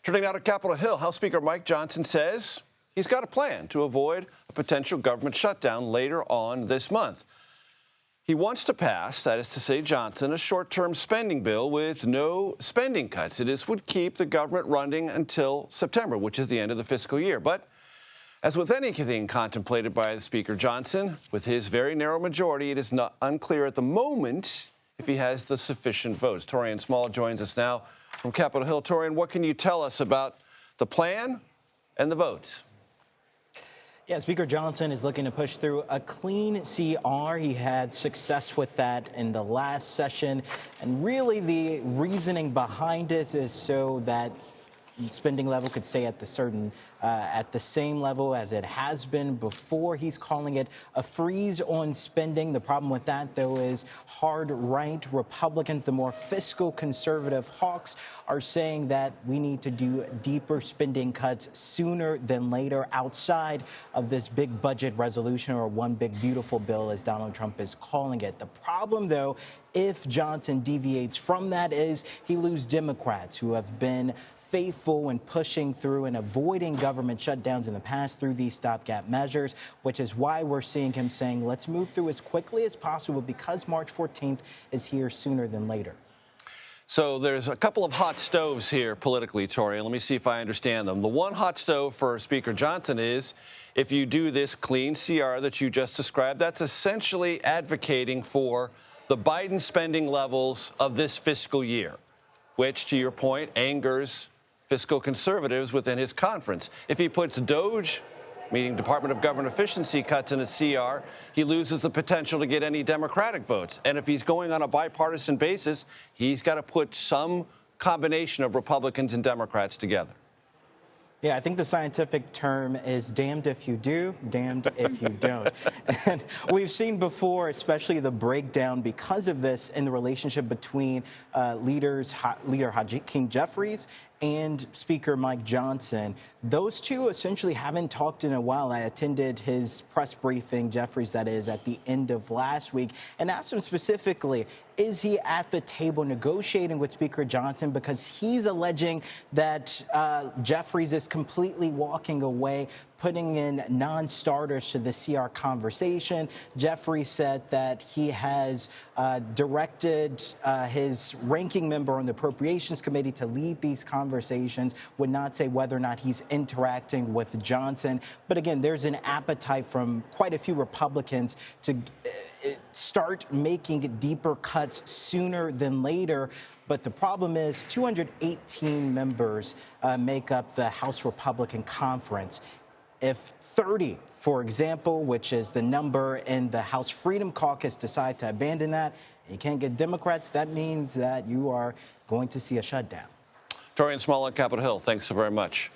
Turning now to Capitol Hill, House Speaker Mike Johnson says he's got a plan to avoid a potential government shutdown later on this month. He wants to pass, that is to say, Johnson, a short-term spending bill with no spending cuts. This would keep the government running until September, which is the end of the fiscal year. But as with anything contemplated by Speaker Johnson, with his very narrow majority, it is not unclear at the moment if he has the sufficient votes. Taurean Small joins us now from Capitol Hill. Taurean, what can you tell us about the plan and the votes? Yeah, Speaker Johnson is looking to push through a clean CR. He had success with that in the last session. And really the reasoning behind this is so that spending level could stay at the same level as it has been before. He's calling it a freeze on spending. The problem with that, though, is hard right Republicans, the more fiscal conservative hawks, are saying that we need to do deeper spending cuts sooner than later outside of this big budget resolution, or one big beautiful bill, as Donald Trump is calling it. The problem, though, if Johnson deviates from that, is he loses Democrats who have been faithful in pushing through and avoiding government shutdowns in the past through these stopgap measures, which is why we're seeing him saying, let's move through as quickly as possible because March 14th is here sooner than later. So there's a couple of hot stoves here politically, Tori. Let me see if I understand them. The one hot stove for Speaker Johnson is if you do this clean CR that you just described, that's essentially advocating for the Biden spending levels of this fiscal year, which, to your point, angers fiscal conservatives within his conference. If he puts DOGE, meaning Department of Government Efficiency, cuts in a CR, he loses the potential to get any Democratic votes. And if he's going on a bipartisan basis, he's got to put some combination of Republicans and Democrats together. Yeah, I think the scientific term is damned if you do, damned if you don't. And we've seen before, especially the breakdown because of this in the relationship between Leader Hakeem Jeffries and Speaker Mike Johnson. Those two essentially haven't talked in a while. I attended his press briefing, Jeffries that is, at the end of last week, and asked him specifically, is he at the table negotiating with Speaker Johnson? Because he's alleging that Jeffries is completely walking away, putting in non-starters to the CR conversation. Jeffries said that he has directed his ranking member on the Appropriations Committee to lead these conversations, would not say whether or not he's interacting with Johnson. But again, there's an appetite from quite a few Republicans to start making deeper cuts sooner than later. But the problem is 218 members make up the House Republican Conference. If 30, for example, which is the number in the House Freedom Caucus, decide to abandon that, and you can't get Democrats, that means that you are going to see a shutdown. Taurean Small on Capitol Hill, thanks so very much.